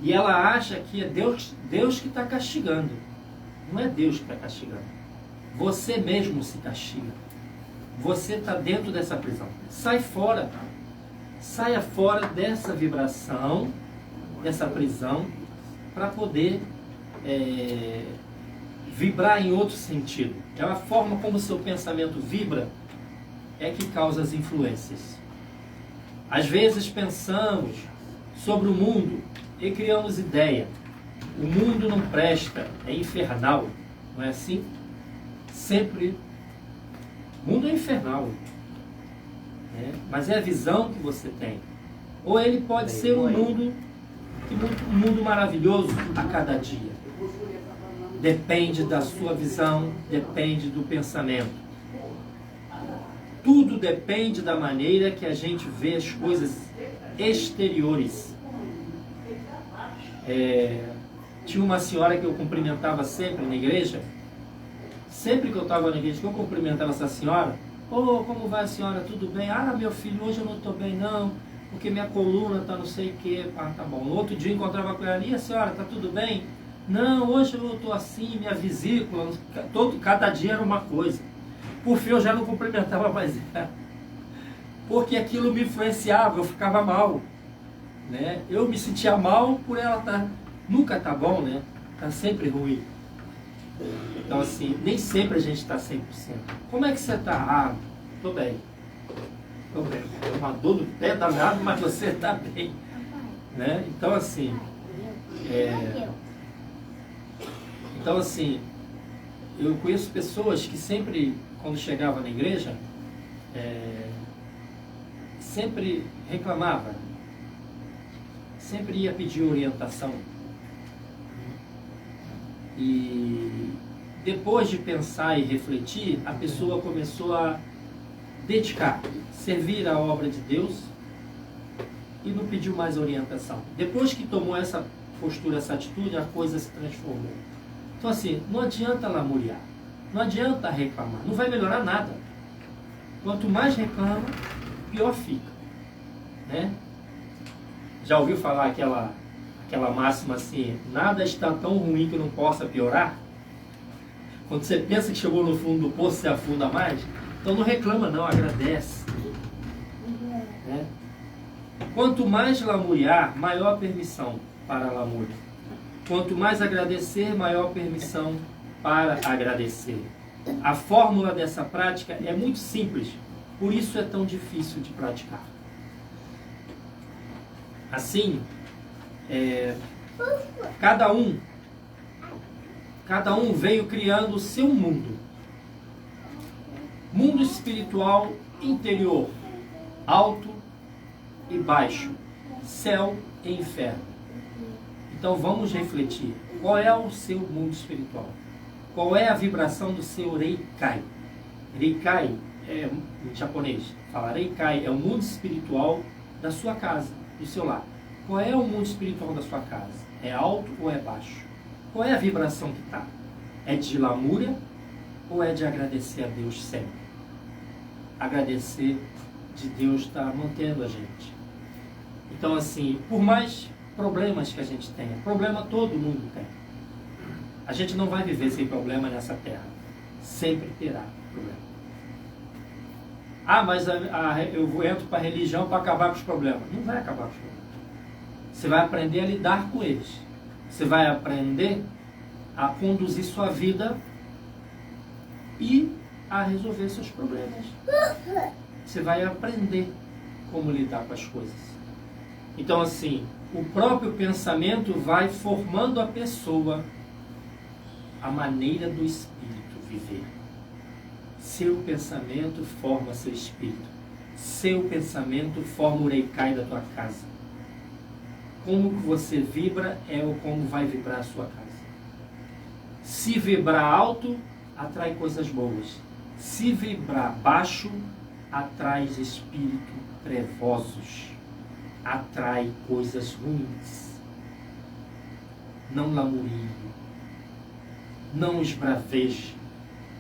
E ela acha que é Deus que está castigando. Não é Deus que está castigando. Você mesmo se castiga. Você está dentro dessa prisão. Sai fora. Saia fora dessa vibração, dessa prisão, para poder vibrar em outro sentido. É a forma como o seu pensamento vibra é que causa as influências. Às vezes pensamos sobre o mundo e criamos ideia. O mundo não presta, é infernal. Não é assim? Sempre. O mundo é infernal. Mas é a visão que você tem. Ou ele pode ser um mundo maravilhoso a cada dia. Depende da sua visão, depende do pensamento. Tudo depende da maneira que a gente vê as coisas exteriores. Tinha uma senhora que eu cumprimentava sempre na igreja. Sempre que eu estava na igreja, que eu cumprimentava essa senhora. Oh, como vai a senhora? Tudo bem? Ah, meu filho, hoje eu não estou bem não, porque minha coluna está não sei o que. Ah, tá bom. No outro dia eu encontrava com ela, e a senhora, está tudo bem? Não, hoje eu estou assim, minha vesícula, cada dia era uma coisa. Por fim eu já não cumprimentava mais ela, porque aquilo me influenciava, eu ficava mal. Né? Eu me sentia mal por ela estar, nunca tá bom, né? Tá sempre ruim. Então assim, nem sempre a gente está 100%. Como é que você está? Ah, estou bem. Estou bem. É uma dor no pé danado, mas você está bem. Né? Então assim, eu conheço pessoas que sempre, quando chegavam na igreja, sempre reclamava, sempre ia pedir orientação. E depois de pensar e refletir, a pessoa começou a dedicar, servir a obra de Deus e não pediu mais orientação. Depois que tomou essa postura, essa atitude, a coisa se transformou. Então assim, não adianta lamuriar, não adianta reclamar, não vai melhorar nada. Quanto mais reclama, pior fica. Né? Já ouviu falar aquela máxima assim, nada está tão ruim que não possa piorar? Quando você pensa que chegou no fundo do poço, você afunda mais? Então não reclama não, agradece. Né? Quanto mais lamuriar, maior permissão para a lamúria. Quanto mais agradecer, maior permissão para agradecer. A fórmula dessa prática é muito simples, por isso é tão difícil de praticar. Assim, cada um veio criando o seu mundo. Mundo espiritual interior, alto e baixo, céu e inferno. Então vamos refletir. Qual é o seu mundo espiritual? Qual é a vibração do seu Reikai? Reikai é, em japonês, fala Reikai é o mundo espiritual da sua casa, do seu lar. Qual é o mundo espiritual da sua casa? É alto ou é baixo? Qual é a vibração que está? É de lamúria ou é de agradecer a Deus sempre? Agradecer de Deus estar mantendo a gente. Então, assim, por mais problemas que a gente tenha, problema todo mundo tem. A gente não vai viver sem problema nessa terra. Sempre terá problema. Ah, mas eu entro para a religião para acabar com os problemas. Não vai acabar com os problemas. Você vai aprender a lidar com eles. Você vai aprender a conduzir sua vida e a resolver seus problemas. Você vai aprender como lidar com as coisas. Então, assim, o próprio pensamento vai formando a pessoa, a maneira do espírito viver. Seu pensamento forma seu espírito. Seu pensamento forma o Reikai da tua casa. Como que você vibra é o como vai vibrar a sua casa. Se vibrar alto, atrai coisas boas. Se vibrar baixo, atrai espíritos trevosos. Atrai coisas ruins. Não lamurie. Não esbraveje.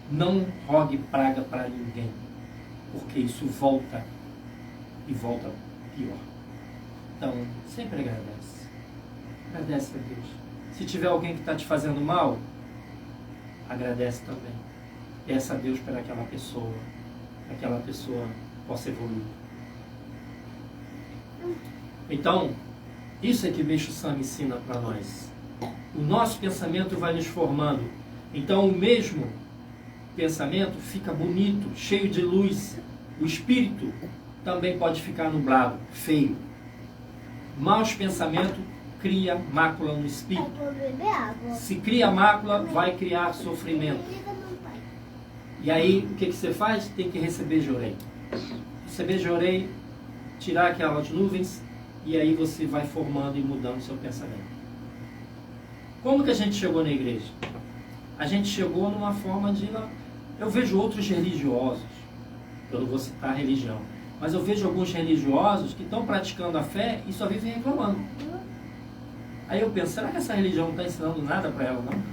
Não rogue praga para ninguém. Porque isso volta e volta pior. Então, sempre agradece. Agradece a Deus. Se tiver alguém que está te fazendo mal, agradece também. Peça a Deus para aquela pessoa possa evoluir. Então, isso é que Meixo Sama ensina para nós. O nosso pensamento vai nos formando. Então, o mesmo pensamento fica bonito, cheio de luz. O espírito também pode ficar nublado, feio. Maus pensamentos cria mácula no espírito. Se cria mácula, vai criar sofrimento. E aí, o que você faz? Tem que receber jorei. Receber jorei, tirar aquelas nuvens, e aí você vai formando e mudando o seu pensamento. Como que a gente chegou na igreja? A gente chegou numa forma de... Eu vejo outros religiosos, eu não vou citar a religião, mas eu vejo alguns religiosos que estão praticando a fé e só vivem reclamando. Aí eu penso, será que essa religião não está ensinando nada para ela, não?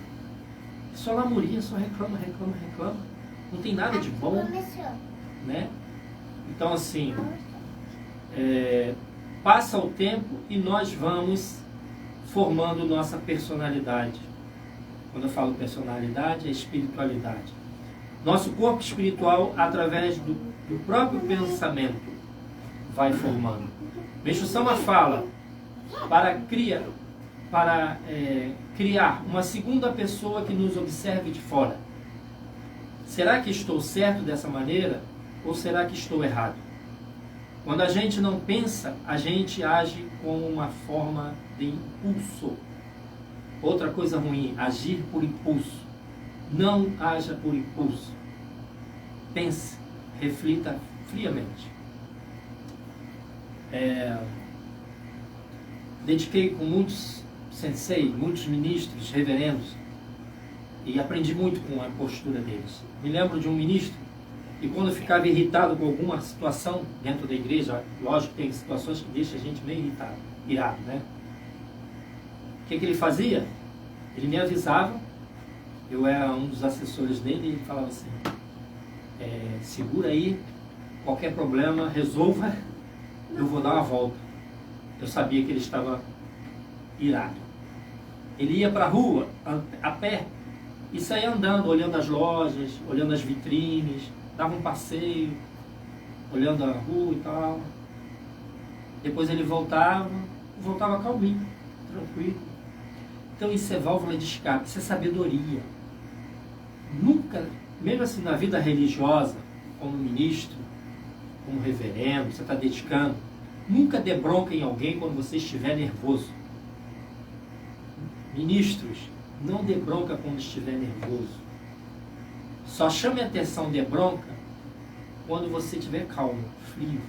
Só lamuria, só reclama. Não tem nada de bom, né? Então, assim, passa o tempo e nós vamos formando nossa personalidade. Quando eu falo personalidade, é espiritualidade. Nosso corpo espiritual, através do próprio pensamento, vai formando. Meixo Sama fala para criar uma segunda pessoa que nos observe de fora. Será que estou certo dessa maneira ou será que estou errado? Quando a gente não pensa, a gente age com uma forma de impulso. Outra coisa ruim, agir por impulso. Não haja por impulso. Pense, reflita friamente. Dediquei com muitos sensei, muitos ministros, reverendos, e aprendi muito com a postura deles. Me lembro de um ministro que, quando ficava irritado com alguma situação dentro da igreja, lógico que tem situações que deixam a gente meio irado, né? O que ele fazia? Ele me avisava, eu era um dos assessores dele, e ele falava assim, segura aí, qualquer problema, resolva, eu vou dar uma volta. Eu sabia que ele estava irado. Ele ia para a rua, a pé, e saía andando, olhando as lojas, olhando as vitrines, dava um passeio, olhando a rua e tal. Depois ele voltava calminho, tranquilo. Então isso é válvula de escape, isso é sabedoria. Nunca, mesmo assim na vida religiosa, como ministro, como reverendo, você está dedicando, nunca dê bronca em alguém quando você estiver nervoso. Ministros, não dê bronca quando estiver nervoso. Só chame a atenção de bronca quando você estiver calmo, frio.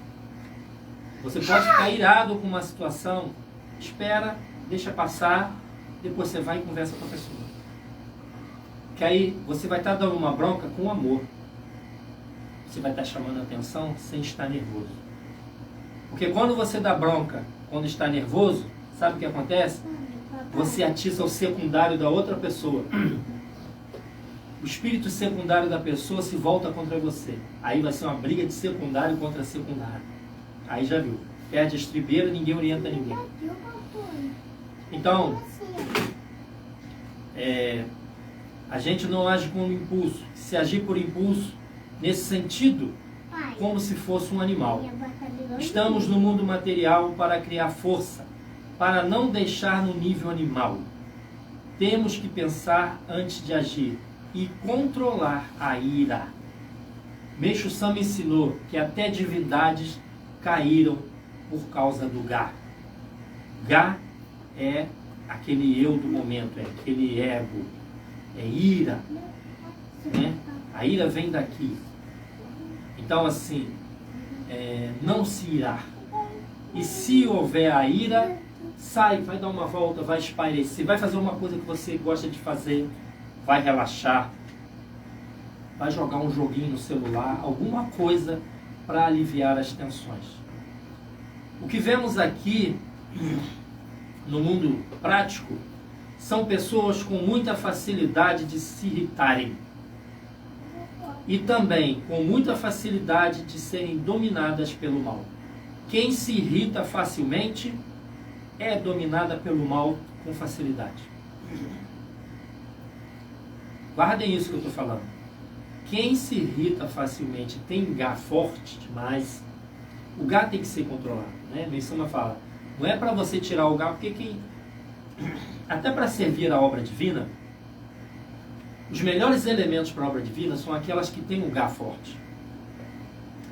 Você pode ficar irado com uma situação, espera, deixa passar, depois você vai e conversa com a pessoa. Que aí você vai estar dando uma bronca com amor. Você vai estar chamando a atenção sem estar nervoso. Porque quando você dá bronca, quando está nervoso, sabe o que acontece? Você atiça o secundário da outra pessoa. O espírito secundário da pessoa se volta contra você. Aí vai ser uma briga de secundário contra secundário. Aí já viu. Perde a estribeira, ninguém orienta ninguém. Então, a gente não age com impulso. Se agir por impulso, nesse sentido, como se fosse um animal. Estamos no mundo material para criar força, para não deixar no nível animal. Temos que pensar antes de agir e controlar a ira. Meixo Sama ensinou que até divindades caíram por causa do Gá. Gá é aquele eu do momento, é aquele ego, é ira, né? A ira vem daqui. Então assim, não se irar. E se houver a ira, sai, vai dar uma volta, vai espairecer, vai fazer uma coisa que você gosta de fazer, vai relaxar, vai jogar um joguinho no celular, alguma coisa para aliviar as tensões. O que vemos aqui no mundo prático são pessoas com muita facilidade de se irritarem e também com muita facilidade de serem dominadas pelo mal. Quem se irrita facilmente é dominada pelo mal com facilidade. Guardem isso que eu estou falando. Quem se irrita facilmente, tem Gá forte demais, o Gá tem que ser controlado, né? Meissama fala, não é para você tirar o Gá, porque até para servir a obra divina, os melhores elementos para a obra divina são aquelas que têm um Gá forte.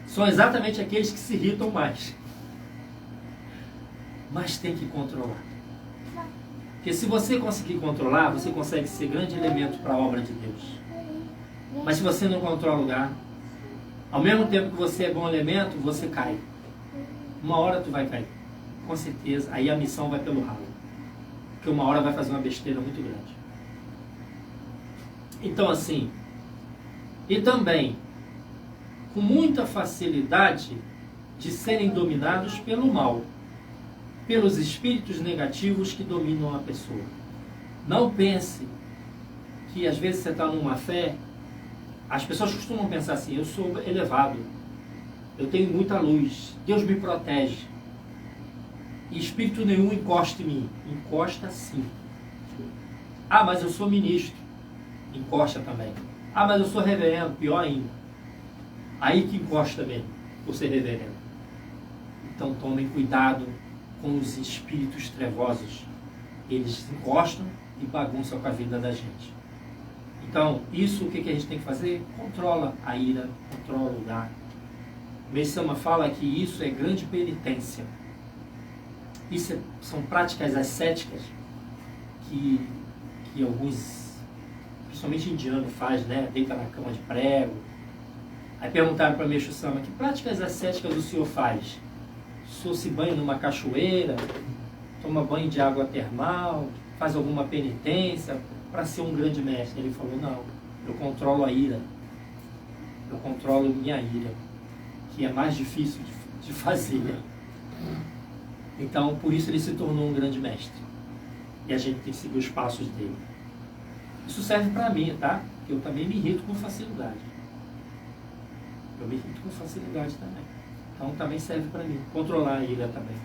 São exatamente aqueles que se irritam mais. Mas tem que controlar. Porque se você conseguir controlar, você consegue ser grande elemento para a obra de Deus. Mas se você não controla o Gá, ao mesmo tempo que você é bom elemento, você cai. Uma hora tu vai cair. Com certeza. Aí a missão vai pelo ralo. Porque uma hora vai fazer uma besteira muito grande. Então assim, e também com muita facilidade de serem dominados pelo mal, pelos espíritos negativos que dominam a pessoa. Não pense que às vezes você está numa fé, as pessoas costumam pensar assim, eu sou elevado, eu tenho muita luz, Deus me protege, e espírito nenhum encosta em mim. Encosta sim. Ah, mas eu sou ministro. Encosta também. Ah, mas eu sou reverendo. Pior ainda. Aí que encosta mesmo, por ser reverendo. Então tomem cuidado com os espíritos trevosos. Eles encostam e bagunçam com a vida da gente. Então, isso o que a gente tem que fazer? Controla a ira, controla o Gá. Meissama fala que isso é grande penitência. Isso são práticas ascéticas que alguns, principalmente indianos, faz, né? Deita na cama de prego. Aí perguntaram para Meixo Sama, que práticas ascéticas o senhor faz? O senhor se banha numa cachoeira, toma banho de água termal, faz alguma penitência para ser um grande mestre? Ele falou, não, eu controlo a ira. Eu controlo minha ira, que é mais difícil de fazer. Então, por isso ele se tornou um grande mestre. E a gente tem que seguir os passos dele. Isso serve para mim, tá? Porque eu também me irrito com facilidade. Eu me irrito com facilidade também. Então, também serve para mim. Controlar a ira também.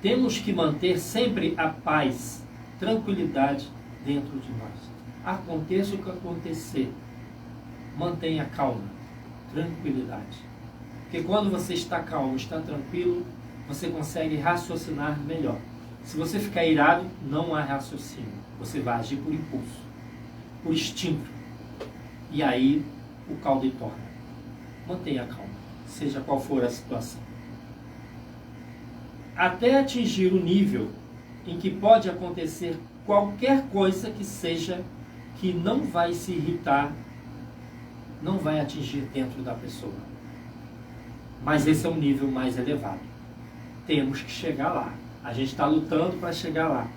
Temos que manter sempre a paz, tranquilidade dentro de nós. Aconteça o que acontecer, mantenha calma, tranquilidade. Porque quando você está calmo, está tranquilo, você consegue raciocinar melhor. Se você ficar irado, não há raciocínio. Você vai agir por impulso, por instinto. E aí o caldo entorna. Mantenha calma, seja qual for a situação. Até atingir o nível em que pode acontecer qualquer coisa que seja que não vai se irritar, não vai atingir dentro da pessoa. Mas esse é um nível mais elevado. Temos que chegar lá. A gente está lutando para chegar lá,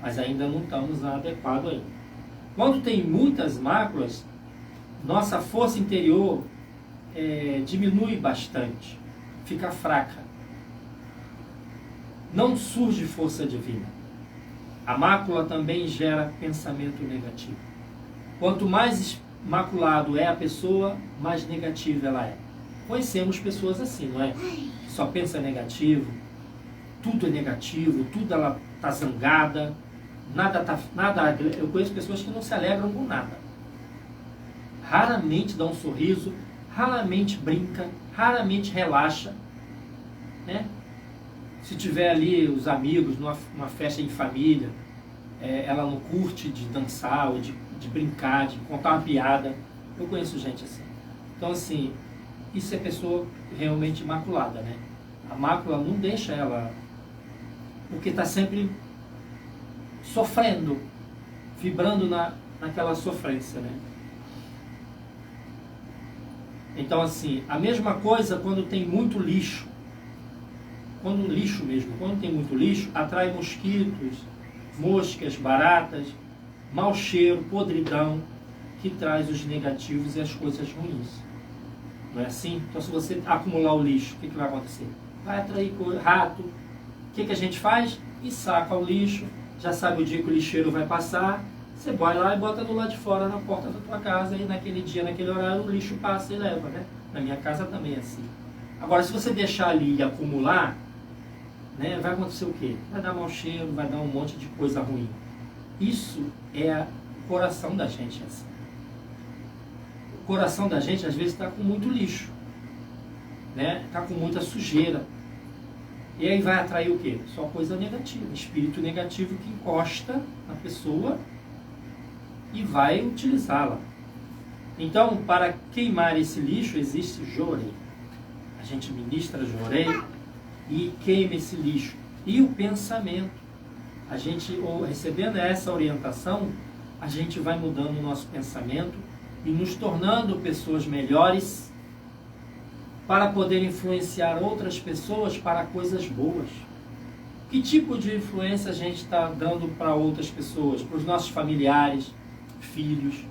mas ainda não estamos adequado ainda. Quando tem muitas máculas, nossa força interior diminui bastante, fica fraca. Não surge força divina. A mácula também gera pensamento negativo. Quanto mais maculado é a pessoa, mais negativa ela é. Conhecemos pessoas assim, não é? Só pensa negativo, tudo é negativo, tudo ela está zangada, nada. Eu conheço pessoas que não se alegram com nada. Raramente dá um sorriso, raramente brinca, raramente relaxa, né? Se tiver ali os amigos numa festa em família, ela não curte de dançar ou de brincar, de contar uma piada. Eu conheço gente assim. Então, assim, isso é pessoa realmente imaculada, né? A mácula não deixa ela, porque está sempre sofrendo, vibrando naquela sofrência, né? Então, assim, a mesma coisa quando tem muito lixo. Quando tem muito lixo, atrai mosquitos, moscas, baratas, mau cheiro, podridão, que traz os negativos e as coisas ruins. Não é assim? Então, se você acumular o lixo, o que vai acontecer? Vai atrair rato. O que a gente faz? E saca o lixo, já sabe o dia que o lixeiro vai passar, você vai lá e bota do lado de fora, na porta da tua casa, e naquele dia, naquele horário, o lixo passa e leva, né? Na minha casa também é assim. Agora, se você deixar ali e acumular, né, vai acontecer o quê? Vai dar mau cheiro, vai dar um monte de coisa ruim. Isso é o coração da gente, assim. O coração da gente, às vezes, está com muito lixo, né? Está com muita sujeira. E aí vai atrair o quê? Só coisa negativa, espírito negativo que encosta na pessoa e vai utilizá-la. Então, para queimar esse lixo, existe jorei. A gente ministra jorei e queima esse lixo. E o pensamento. A gente, recebendo essa orientação, a gente vai mudando o nosso pensamento e nos tornando pessoas melhores para poder influenciar outras pessoas para coisas boas. Que tipo de influência a gente está dando para outras pessoas? Para os nossos familiares, filhos,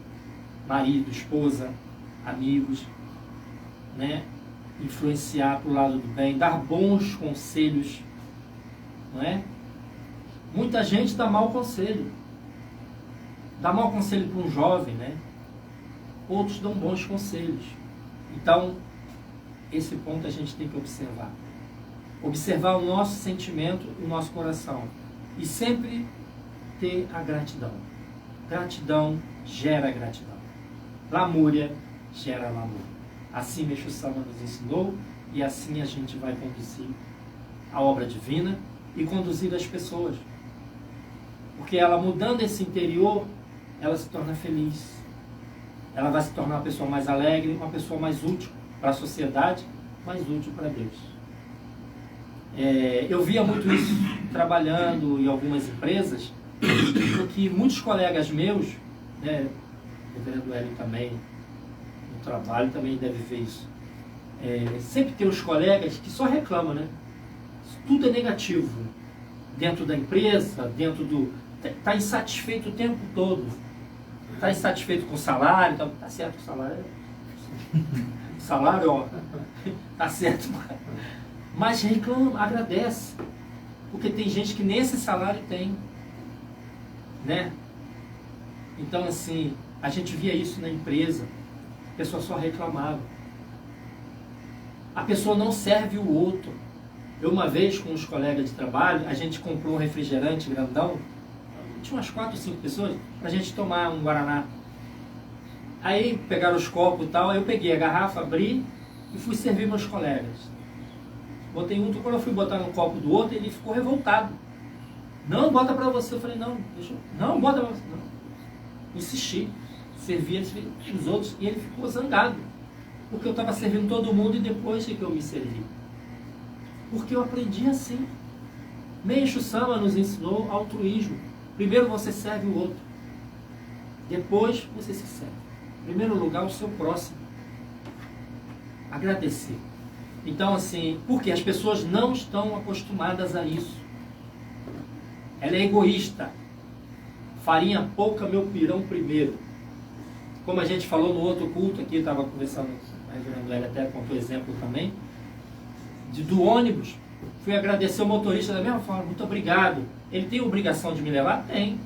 marido, esposa, amigos, né? Influenciar para o lado do bem, dar bons conselhos, não é? Muita gente dá mau conselho. Dá mau conselho para um jovem, né? Outros dão bons conselhos. Então, esse ponto a gente tem que observar. Observar o nosso sentimento, o nosso coração. E sempre ter a gratidão. Gratidão gera gratidão. Lamúria gera lamúria. Assim Meixo Sama nos ensinou e assim a gente vai conduzir a obra divina e conduzir as pessoas. Porque ela mudando esse interior, ela se torna feliz. Ela vai se tornar uma pessoa mais alegre, uma pessoa mais útil para a sociedade, mais útil para Deus. Eu via muito isso trabalhando em algumas empresas, porque muitos colegas meus, né, o reverendo Hélio também, no trabalho também deve ver isso. Sempre tem os colegas que só reclamam, né? Tudo é negativo. Dentro da empresa, dentro do... Está insatisfeito o tempo todo. Está insatisfeito com o salário, está certo o salário. O salário, ó, está certo. Mas reclama, agradece. Porque tem gente que nem esse salário tem. Né? Então, assim, a gente via isso na empresa. A pessoa só reclamava. A pessoa não serve o outro. Eu, uma vez, com os colegas de trabalho, a gente comprou um refrigerante grandão. Tinha umas 4 ou 5 pessoas para a gente tomar um Guaraná. Aí pegaram os copos e tal, aí eu peguei a garrafa, abri e fui servir meus colegas. Botei um, quando eu fui botar no copo do outro, ele ficou revoltado. Não, bota para você. Eu falei, não, deixa eu... Não, bota para você. Não. Insisti. Servia os outros e ele ficou zangado. Porque eu estava servindo todo mundo e depois que eu me servi. Porque eu aprendi assim. Meixo Sama nos ensinou altruísmo. Primeiro você serve o outro. Depois você se serve. Em primeiro lugar, o seu próximo. Agradecer. Então, assim, porque as pessoas não estão acostumadas a isso. Ela é egoísta. Farinha pouca, meu pirão primeiro. Como a gente falou no outro culto aqui, estava conversando, a reverenda Lélia até contou exemplo também, do ônibus. Fui agradecer o motorista da mesma forma, muito obrigado. Ele tem obrigação de me levar? Tem.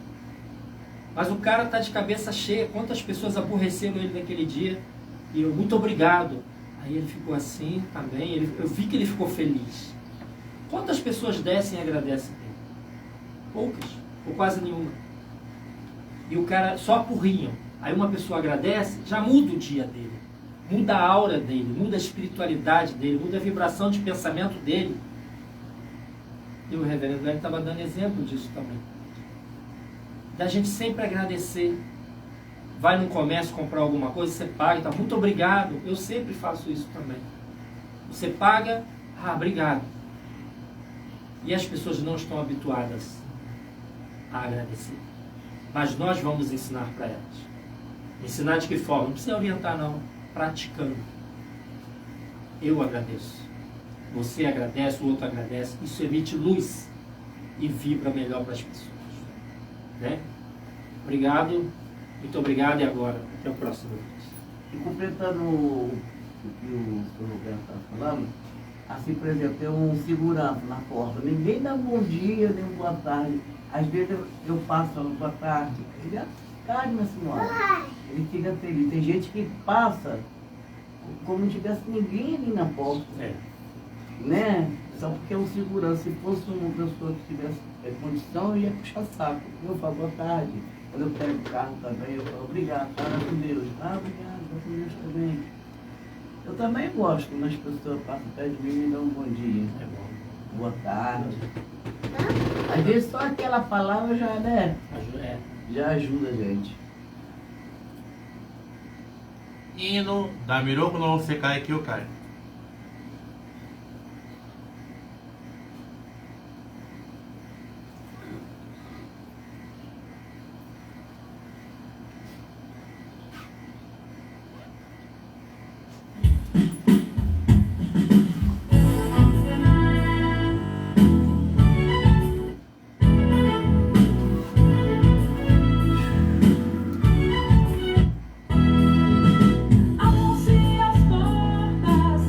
Mas o cara está de cabeça cheia. Quantas pessoas aborreceram ele naquele dia? E eu, muito obrigado. Aí ele ficou assim também. Eu vi que ele ficou feliz. Quantas pessoas descem e agradecem ele? Poucas, ou quase nenhuma. E o cara só apurrinham. Aí uma pessoa agradece, já muda o dia dele. Muda a aura dele, muda a espiritualidade dele, muda a vibração de pensamento dele. E o reverendo Lélia estava dando exemplo disso também. Da gente sempre agradecer. Vai num comércio comprar alguma coisa, você paga, tá, muito obrigado. Eu sempre faço isso também. Você paga, obrigado. E as pessoas não estão habituadas a agradecer. Mas nós vamos ensinar para elas. Ensinar de que forma? Não precisa orientar não. Praticando. Eu agradeço. Você agradece, o outro agradece. Isso emite luz e vibra melhor para as pessoas. Né? Obrigado. Muito obrigado e agora? Até o próximo vídeo. E completando o que o Sr. Roberto está falando, assim, por exemplo, tem um segurança na porta. Ninguém dá bom dia, nem boa tarde. Às vezes eu passo falando boa tarde. Ele é tarde, minha senhora. Ele fica feliz. Tem gente que passa como não tivesse ninguém ali na porta. Né? Só porque é um segurança. Se fosse uma pessoa que tivesse condição, eu ia puxar saco. Eu falo boa tarde. Quando eu pego o carro também, eu falo obrigado, para com Deus. Obrigado, para com Deus também. Eu também gosto quando as pessoas passam perto de mim e me dão um bom dia. É bom. Boa tarde. Às vezes só aquela palavra já, né? Já ajuda a gente. Hino da Miroku no Sekai Kyokai. Anuncie as portas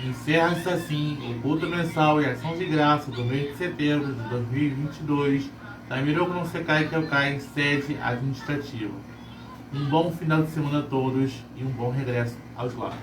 Encerra-se assim o culto mensal e ação de graça do mês de setembro de 2022 da Miroco Secai Kyokai, sede administrativa. Um bom final de semana a todos e um bom regresso aos lares.